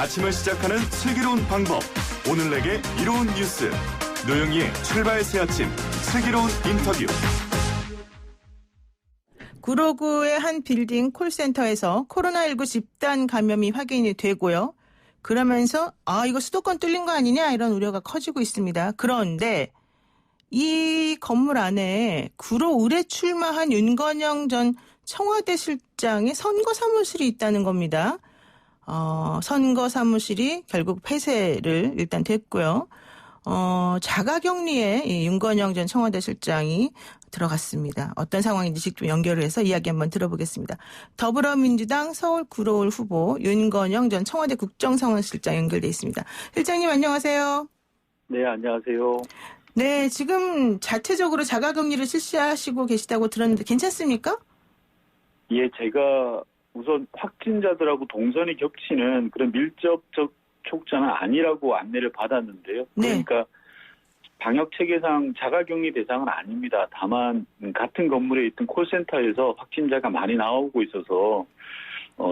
아침을 시작하는 슬기로운 방법. 오늘 내게 이로운 뉴스. 노영희의 출발 새 아침 슬기로운 인터뷰. 구로구의 한 빌딩 콜센터에서 코로나19 집단 감염이 확인이 되고요. 그러면서 이거 수도권 뚫린 거 아니냐 이런 우려가 커지고 있습니다. 그런데 이 건물 안에 구로 을에 출마한 윤건영 전 청와대 실장의 선거 사무실이 있다는 겁니다. 선거 사무실이 결국 폐쇄를 일단 됐고요. 자가격리에 이 윤건영 전 청와대 실장이 들어갔습니다. 어떤 상황인지 직접 연결을 해서 이야기 한번 들어보겠습니다. 더불어민주당 서울 구로을 후보 윤건영 전 청와대 국정상황실장 연결돼 있습니다. 실장님 안녕하세요. 네, 안녕하세요. 네, 지금 자체적으로 자가격리를 실시하시고 계시다고 들었는데 괜찮습니까? 예, 제가 우선 확진자들하고 동선이 겹치는 그런 밀접적 접촉자는 아니라고 안내를 받았는데요. 그러니까 방역 체계상 자가격리 대상은 아닙니다. 다만 같은 건물에 있던 콜센터에서 확진자가 많이 나오고 있어서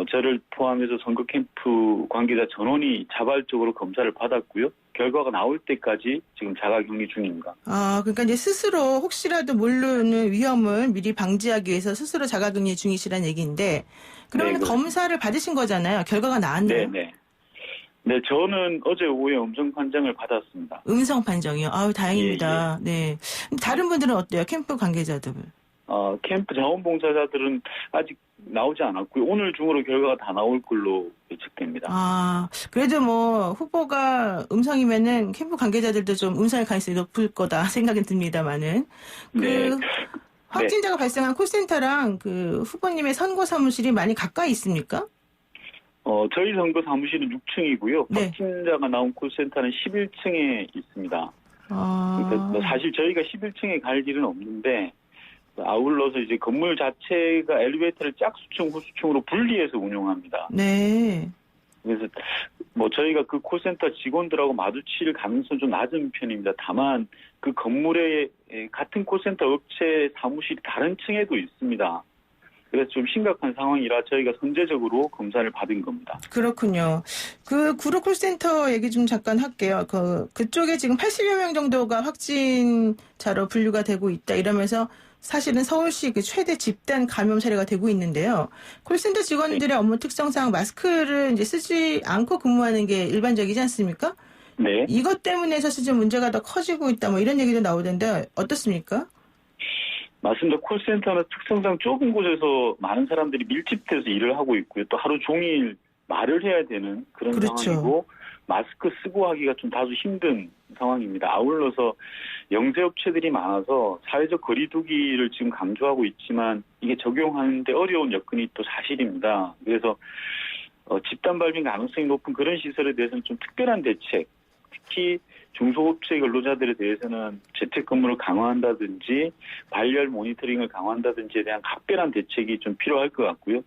저를 포함해서 선거 캠프 관계자 전원이 자발적으로 검사를 받았고요. 결과가 나올 때까지 지금 자가격리 중입니다. 그러니까 이제 스스로 혹시라도 모르는 위험을 미리 방지하기 위해서 스스로 자가격리 중이시라는 얘기인데 그러면 검사를 받으신 거잖아요. 결과가 나왔나요? 네, 저는 어제 오후에 음성 판정을 받았습니다. 음성 판정이요? 다행입니다. 예. 네. 다른 분들은 어때요? 캠프 관계자들? 캠프 자원봉사자들은 아직 나오지 않았고요. 오늘 중으로 결과가 다 나올 걸로 예측됩니다. 그래도 뭐 후보가 음성이면은 캠프 관계자들도 좀 음성일 가능성이 높을 거다 생각은 듭니다만은. 확진자가 발생한 콜센터랑 그 후보님의 선거 사무실이 많이 가까이 있습니까? 저희 선거 사무실은 6층이고요. 확진자가 나온 콜센터는 11층에 있습니다. 그러니까 사실 저희가 11층에 갈 일은 없는데 아울러서 이제 건물 자체가 엘리베이터를 짝수층, 후수층으로 분리해서 운영합니다. 네. 그래서 저희가 그 콜센터 직원들하고 마주칠 가능성이 좀 낮은 편입니다. 다만 그 건물에 같은 콜센터 업체 사무실이 다른 층에도 있습니다. 그래서 좀 심각한 상황이라 저희가 선제적으로 검사를 받은 겁니다. 그렇군요. 그 구로 콜센터 얘기 좀 잠깐 할게요. 그쪽에 지금 80여 명 정도가 확진자로 분류가 되고 있다 이러면서 사실은 서울시 그 최대 집단 감염 사례가 되고 있는데요. 콜센터 직원들의 업무 특성상 마스크를 이제 쓰지 않고 근무하는 게 일반적이지 않습니까? 네. 이것 때문에 사실 좀 문제가 더 커지고 있다 뭐 이런 얘기도 나오던데 어떻습니까? 맞습니다. 콜센터는 특성상 좁은 곳에서 많은 사람들이 밀집돼서 일을 하고 있고요. 또 하루 종일 말을 해야 되는 그런 상황이고 마스크 쓰고 하기가 좀 다소 힘든 상황입니다. 아울러서 영세업체들이 많아서 사회적 거리두기를 지금 강조하고 있지만 이게 적용하는데 어려운 여건이 또 사실입니다. 그래서 집단 발병 가능성이 높은 그런 시설에 대해서는 좀 특별한 대책, 특히 중소업체 근로자들에 대해서는 재택근무를 강화한다든지 발열 모니터링을 강화한다든지에 대한 각별한 대책이 좀 필요할 것 같고요.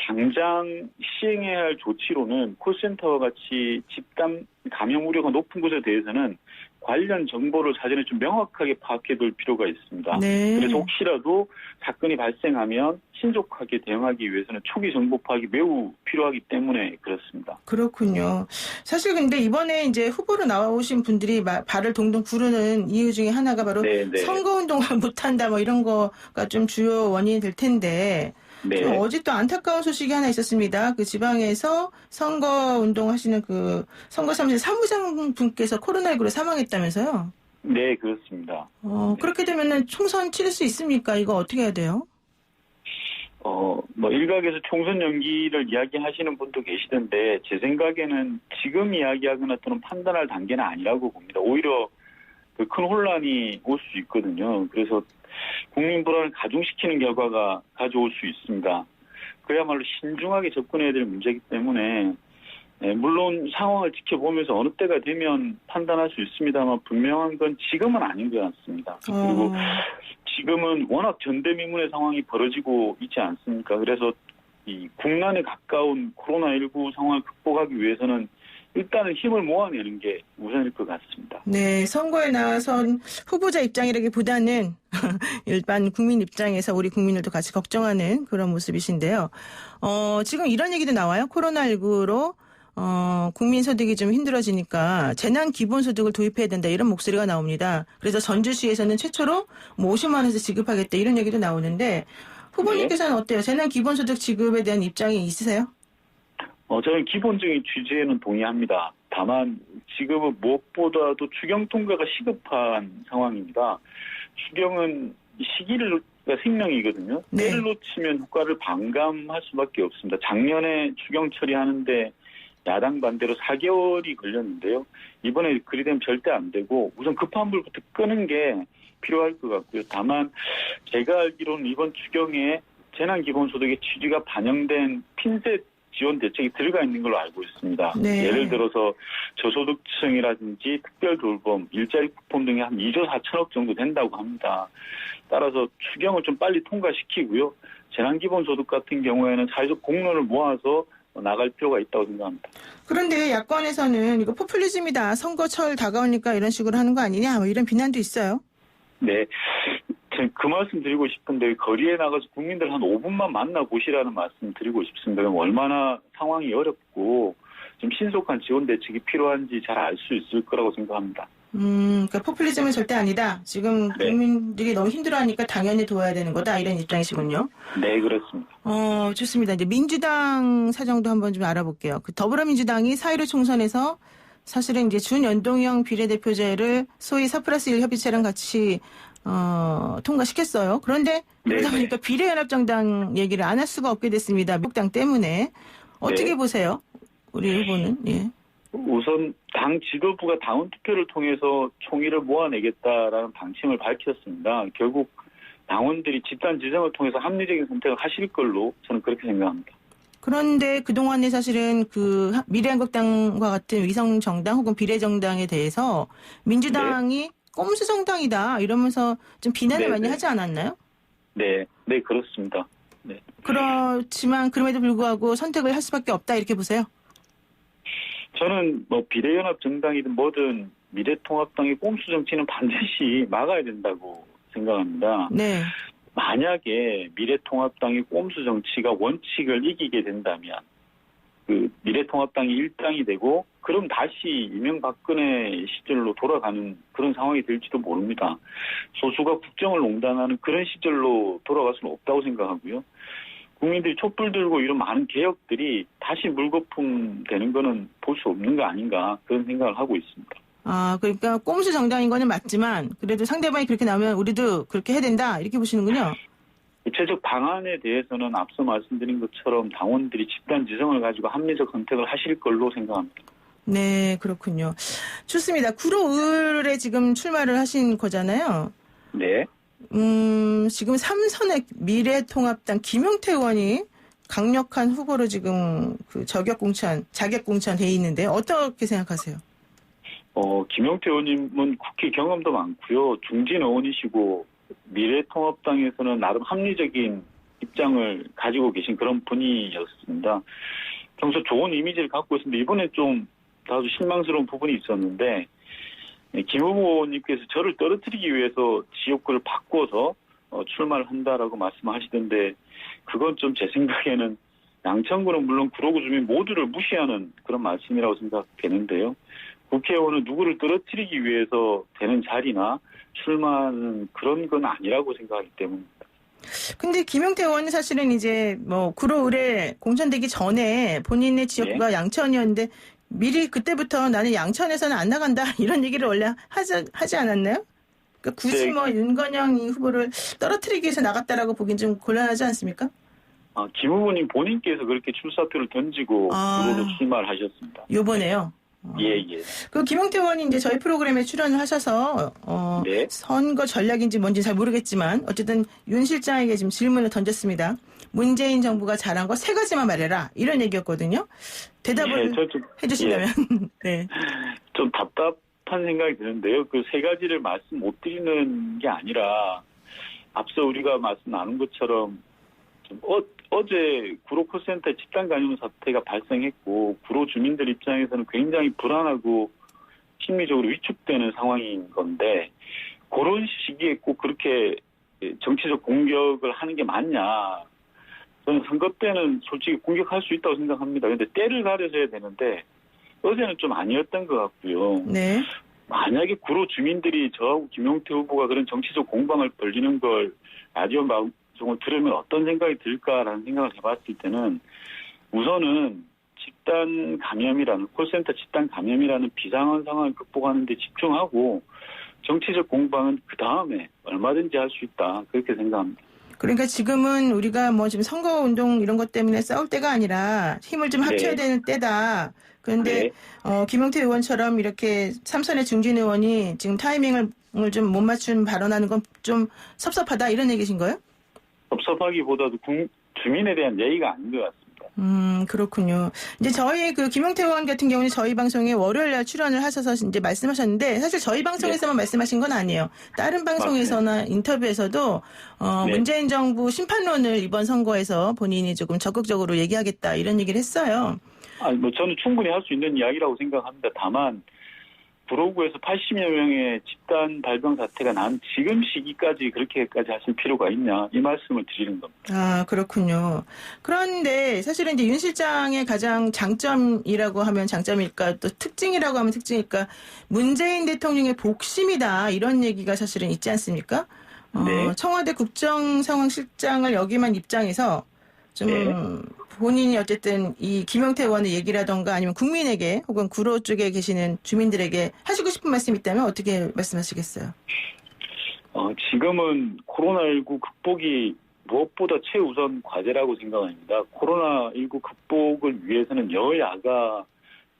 당장 시행해야 할 조치로는 콜센터와 같이 집단 감염 우려가 높은 곳에 대해서는 관련 정보를 사전에 좀 명확하게 파악해둘 필요가 있습니다. 네. 그래서 혹시라도 사건이 발생하면 신속하게 대응하기 위해서는 초기 정보 파악이 매우 필요하기 때문에 그렇습니다. 그렇군요. 사실 근데 이번에 이제 후보로 나오신 분들이 발을 동동 구르는 이유 중에 하나가 바로 선거운동을 못한다 뭐 이런 거가 좀 주요 원인이 될 텐데 어제 또 안타까운 소식이 하나 있었습니다. 그 지방에서 선거운동 하시는 그 선거사무실 사무장 분께서 코로나19로 사망했다면서요? 네, 그렇습니다. 그렇게 되면은 총선 치를 수 있습니까? 이거 어떻게 해야 돼요? 일각에서 총선 연기를 이야기하시는 분도 계시던데 제 생각에는 지금 이야기하거나 또는 판단할 단계는 아니라고 봅니다. 오히려 그 큰 혼란이 올 수 있거든요. 그래서 국민 불안을 가중시키는 결과가 가져올 수 있습니다. 그야말로 신중하게 접근해야 될 문제이기 때문에 물론 상황을 지켜보면서 어느 때가 되면 판단할 수 있습니다만 분명한 건 지금은 아닌 것 같습니다. 그리고 지금은 워낙 전대미문의 상황이 벌어지고 있지 않습니까? 그래서 이 국난에 가까운 코로나19 상황을 극복하기 위해서는 일단은 힘을 모아내는 게 우선일 것 같습니다. 네, 선거에 나선 후보자 입장이라기보다는 일반 국민 입장에서 우리 국민들도 같이 걱정하는 그런 모습이신데요. 지금 이런 얘기도 나와요. 코로나19로 국민소득이 좀 힘들어지니까 재난기본소득을 도입해야 된다 이런 목소리가 나옵니다. 그래서 전주시에서는 최초로 뭐 50만 원에서 지급하겠다 이런 얘기도 나오는데 후보님께서는 어때요? 재난기본소득 지급에 대한 입장이 있으세요? 저는 기본적인 취지에는 동의합니다. 다만 지금은 무엇보다도 추경 통과가 시급한 상황입니다. 추경은 시기가 생명이거든요. 네. 때를 놓치면 효과를 반감할 수밖에 없습니다. 작년에 추경 처리하는데 야당 반대로 4개월이 걸렸는데요. 이번에 그리 되면 절대 안 되고 우선 급한 불부터 끄는 게 필요할 것 같고요. 다만 제가 알기로는 이번 추경에 재난기본소득의 취지가 반영된 핀셋 지원 대책이 들어가 있는 걸로 알고 있습니다. 네. 예를 들어서 저소득층이라든지 특별돌봄, 일자리 쿠폰 등이 한 2조 4천억 정도 된다고 합니다. 따라서 추경을 좀 빨리 통과시키고요. 재난기본소득 같은 경우에는 사회적 공론을 모아서 나갈 필요가 있다고 생각합니다. 그런데 야권에서는 이거 포퓰리즘이다. 선거철 다가오니까 이런 식으로 하는 거 아니냐 뭐 이런 비난도 있어요. 네. 그 말씀 드리고 싶은데 거리에 나가서 국민들 한 5분만 만나보시라는 말씀 드리고 싶습니다. 얼마나 상황이 어렵고 좀 신속한 지원 대책이 필요한지 잘 알 수 있을 거라고 생각합니다. 그러니까 포퓰리즘은 절대 아니다. 지금 네. 국민들이 너무 힘들어하니까 당연히 도와야 되는 거다. 이런 입장이시군요. 네, 그렇습니다. 좋습니다. 이제 민주당 사정도 한번 좀 알아볼게요. 그 더불어민주당이 4.15 총선에서 사실은 이제 준연동형 비례대표제를 소위 4+1 협의체랑 같이 통과시켰어요. 그런데 그러다 네네. 보니까 비례연합정당 얘기를 안 할 수가 없게 됐습니다. 민주당 때문에. 어떻게 네. 보세요? 우리 후보는. 예. 우선 당 지도부가 당원 투표를 통해서 총의를 모아내겠다라는 방침을 밝혔습니다. 결국 당원들이 집단 지정을 통해서 합리적인 선택을 하실 걸로 저는 그렇게 생각합니다. 그런데 그동안에 사실은 그 미래한국당과 같은 위성정당 혹은 비례정당에 대해서 민주당이 꼼수 정당이다 이러면서 좀 비난을 많이 하지 않았나요? 네, 네, 그렇습니다. 네. 그렇지만 그럼에도 불구하고 선택을 할 수밖에 없다 이렇게 보세요? 저는 뭐 비례연합 정당이든 뭐든 미래통합당의 꼼수 정치는 반드시 막아야 된다고 생각합니다. 네. 만약에 미래통합당의 꼼수 정치가 원칙을 이기게 된다면 그 미래통합당이 일당이 되고 그럼 다시 이명박근혜 시절로 돌아가는 그런 상황이 될지도 모릅니다. 소수가 국정을 농단하는 그런 시절로 돌아갈 수는 없다고 생각하고요. 국민들이 촛불 들고 이런 많은 개혁들이 다시 물거품 되는 거는 볼 수 없는 거 아닌가 그런 생각을 하고 있습니다. 그러니까 꼼수 정당인 거는 맞지만 그래도 상대방이 그렇게 나오면 우리도 그렇게 해야 된다 이렇게 보시는군요. 구체적 방안에 대해서는 앞서 말씀드린 것처럼 당원들이 집단 지성을 가지고 합리적 선택을 하실 걸로 생각합니다. 네, 그렇군요. 좋습니다. 구로을에 지금 출마를 하신 거잖아요. 네. 지금 3선의 미래통합당 김용태 의원이 강력한 후보로 지금 그 자격 공천 돼 있는데 어떻게 생각하세요? 김용태 의원님은 국회 경험도 많고요. 중진 의원이시고 미래통합당에서는 나름 합리적인 입장을 가지고 계신 그런 분이었습니다. 평소 좋은 이미지를 갖고 있었는데 이번에 좀 다소 실망스러운 부분이 있었는데 김 후보님께서 저를 떨어뜨리기 위해서 지역구를 바꿔서 출마를 한다라고 말씀하시던데 그건 좀 제 생각에는 양천구는 물론 구로구 주민 모두를 무시하는 그런 말씀이라고 생각되는데요. 국회의원은 누구를 떨어뜨리기 위해서 되는 자리나 출마하는 그런 건 아니라고 생각하기 때문입니다. 근데 김용태 의원은 사실은 이제 뭐 구로을에 공천되기 전에 본인의 지역구가 양천이었는데 미리 그때부터 나는 양천에서는 안 나간다 이런 얘기를 원래 하지 않았나요? 그러니까 굳이 뭐 윤건영 이 후보를 떨어뜨리기 위해서 나갔다라고 보긴 좀 곤란하지 않습니까? 김 후보님 본인께서 그렇게 출사표를 던지고 구로로 출마를 하셨습니다. 요번에요? 예. 그 김용태 의원이 이제 저희 프로그램에 출연을 하셔서 네. 선거 전략인지 뭔지 잘 모르겠지만 어쨌든 윤 실장에게 지금 질문을 던졌습니다. 문재인 정부가 잘한 거 3가지만 말해라 이런 얘기였거든요. 대답을 해주신다면. 네. 좀 답답한 생각이 드는데요. 그 3가지를 말씀 못 드리는 게 아니라 앞서 우리가 말씀 나눈 것처럼 좀 어제 구로 콜센터 집단 감염 사태가 발생했고 구로 주민들 입장에서는 굉장히 불안하고 심리적으로 위축되는 상황인 건데 그런 시기에 꼭 그렇게 정치적 공격을 하는 게 맞냐. 저는 선거 때는 솔직히 공격할 수 있다고 생각합니다. 그런데 때를 가려져야 되는데 어제는 좀 아니었던 것 같고요. 네. 만약에 구로 주민들이 저하고 김용태 후보가 그런 정치적 공방을 벌리는 걸 라디오 방송을 들으면 어떤 생각이 들까라는 생각을 해봤을 때는 우선은 집단 감염이라는 콜센터 집단 감염이라는 비상한 상황을 극복하는 데 집중하고 정치적 공방은 그 다음에 얼마든지 할 수 있다 그렇게 생각합니다. 그러니까 지금은 우리가 뭐 지금 선거운동 이런 것 때문에 싸울 때가 아니라 힘을 좀 합쳐야 되는 때다. 그런데 김용태 의원처럼 이렇게 삼선의 중진 의원이 지금 타이밍을 좀 못 맞춘 발언하는 건 좀 섭섭하다 이런 얘기신 거예요? 섭섭하기보다도 주민에 대한 예의가 아닌 것 같습니다. 그렇군요. 이제 저희 그 김용태 의원 같은 경우는 저희 방송에 월요일날 출연을 하셔서 이제 말씀하셨는데 사실 저희 방송에서만 말씀하신 건 아니에요. 다른 방송에서나 인터뷰에서도 문재인 정부 심판론을 이번 선거에서 본인이 조금 적극적으로 얘기하겠다 이런 얘기를 했어요. 뭐 저는 충분히 할 수 있는 이야기라고 생각합니다. 다만 구로구에서 80여 명의 집단 발병 사태가 난 지금 시기까지 그렇게까지 하실 필요가 있냐 이 말씀을 드리는 겁니다. 아 그렇군요. 그런데 사실은 이제 윤 실장의 가장 장점이라고 하면 장점일까 또 특징이라고 하면 특징일까 문재인 대통령의 복심이다 이런 얘기가 사실은 있지 않습니까? 네. 청와대 국정상황실장을 역임한 입장에서 좀 본인이 어쨌든 이 김용태 의원의 얘기라던가 아니면 국민에게 혹은 구로 쪽에 계시는 주민들에게 하시고 싶은 말씀이 있다면 어떻게 말씀하시겠어요? 지금은 코로나19 극복이 무엇보다 최우선 과제라고 생각합니다. 코로나19 극복을 위해서는 여야가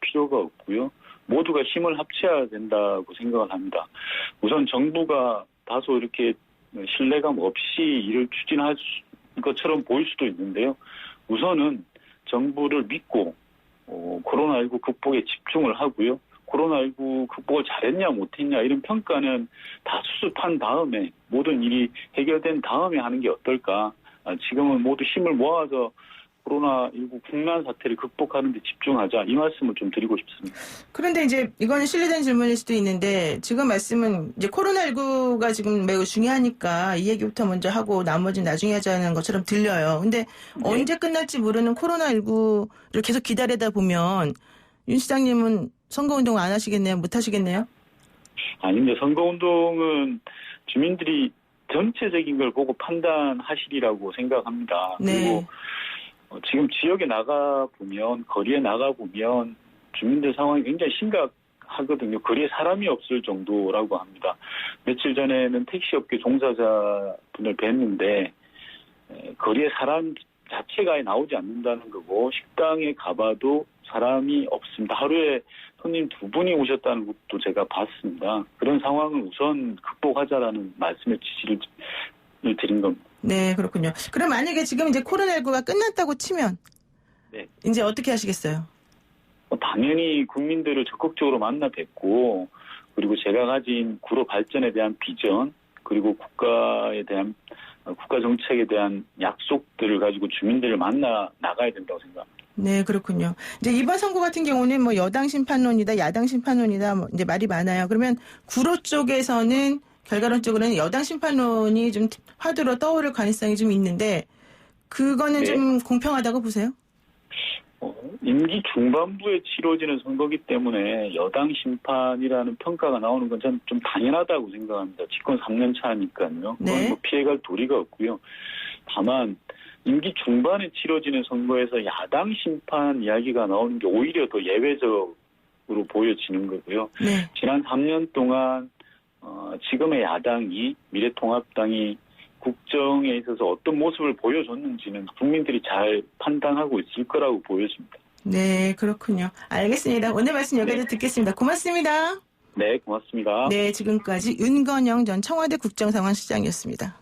필요가 없고요. 모두가 힘을 합쳐야 된다고 생각을 합니다. 우선 정부가 다소 이렇게 신뢰감 없이 일을 추진할 것처럼 보일 수도 있는데요. 우선은 정부를 믿고 코로나19 극복에 집중을 하고요. 코로나19 극복을 잘했냐 못했냐 이런 평가는 다 수습한 다음에 모든 일이 해결된 다음에 하는 게 어떨까. 지금은 모두 힘을 모아서 코로나19 국난 사태를 극복하는 데 집중하자 이 말씀을 좀 드리고 싶습니다. 그런데 이제 이건 실례된 질문일 수도 있는데 지금 말씀은 이제 코로나19가 지금 매우 중요하니까 이 얘기부터 먼저 하고 나머지는 나중에 하자는 것처럼 들려요. 근데 언제 끝날지 모르는 코로나19를 계속 기다리다 보면 윤 시장님은 선거운동 안 하시겠네요? 못 하시겠네요? 아닙니다. 선거운동은 주민들이 전체적인 걸 보고 판단하시리라고 생각합니다. 네. 그리고 지금 지역에 나가보면 거리에 나가보면 주민들 상황이 굉장히 심각하거든요. 거리에 사람이 없을 정도라고 합니다. 며칠 전에는 택시업계 종사자분을 뵀는데 거리에 사람 자체가 나오지 않는다는 거고 식당에 가봐도 사람이 없습니다. 하루에 손님 2분이 오셨다는 것도 제가 봤습니다. 그런 상황을 우선 극복하자라는 말씀의 지시를 드린 겁니다. 네, 그렇군요. 그럼 만약에 지금 이제 코로나19가 끝났다고 치면 이제 어떻게 하시겠어요? 당연히 국민들을 적극적으로 만나 뵙고 그리고 제가 가진 구로 발전에 대한 비전 그리고 국가에 대한 국가 정책에 대한 약속들을 가지고 주민들을 만나 나가야 된다고 생각합니다. 네, 그렇군요. 이제 이번 선거 같은 경우는 뭐 여당 심판론이다, 야당 심판론이다, 뭐 이제 말이 많아요. 그러면 구로 쪽에서는 결과론적으로는 여당 심판론이 좀 화두로 떠오를 가능성이 좀 있는데 그거는 좀 공평하다고 보세요? 임기 중반부에 치러지는 선거기 때문에 여당 심판이라는 평가가 나오는 건 저는 좀 당연하다고 생각합니다. 집권 3년 차니까요. 그건 뭐 피해갈 도리가 없고요. 다만 임기 중반에 치러지는 선거에서 야당 심판 이야기가 나오는 게 오히려 더 예외적으로 보여지는 거고요. 네. 지난 3년 동안 지금의 야당이 미래통합당이 국정에 있어서 어떤 모습을 보여줬는지는 국민들이 잘 판단하고 있을 거라고 보여집니다. 네, 그렇군요. 알겠습니다. 오늘 말씀 여기까지 듣겠습니다. 고맙습니다. 네, 고맙습니다. 네, 지금까지 윤건영 전 청와대 국정상황실장이었습니다.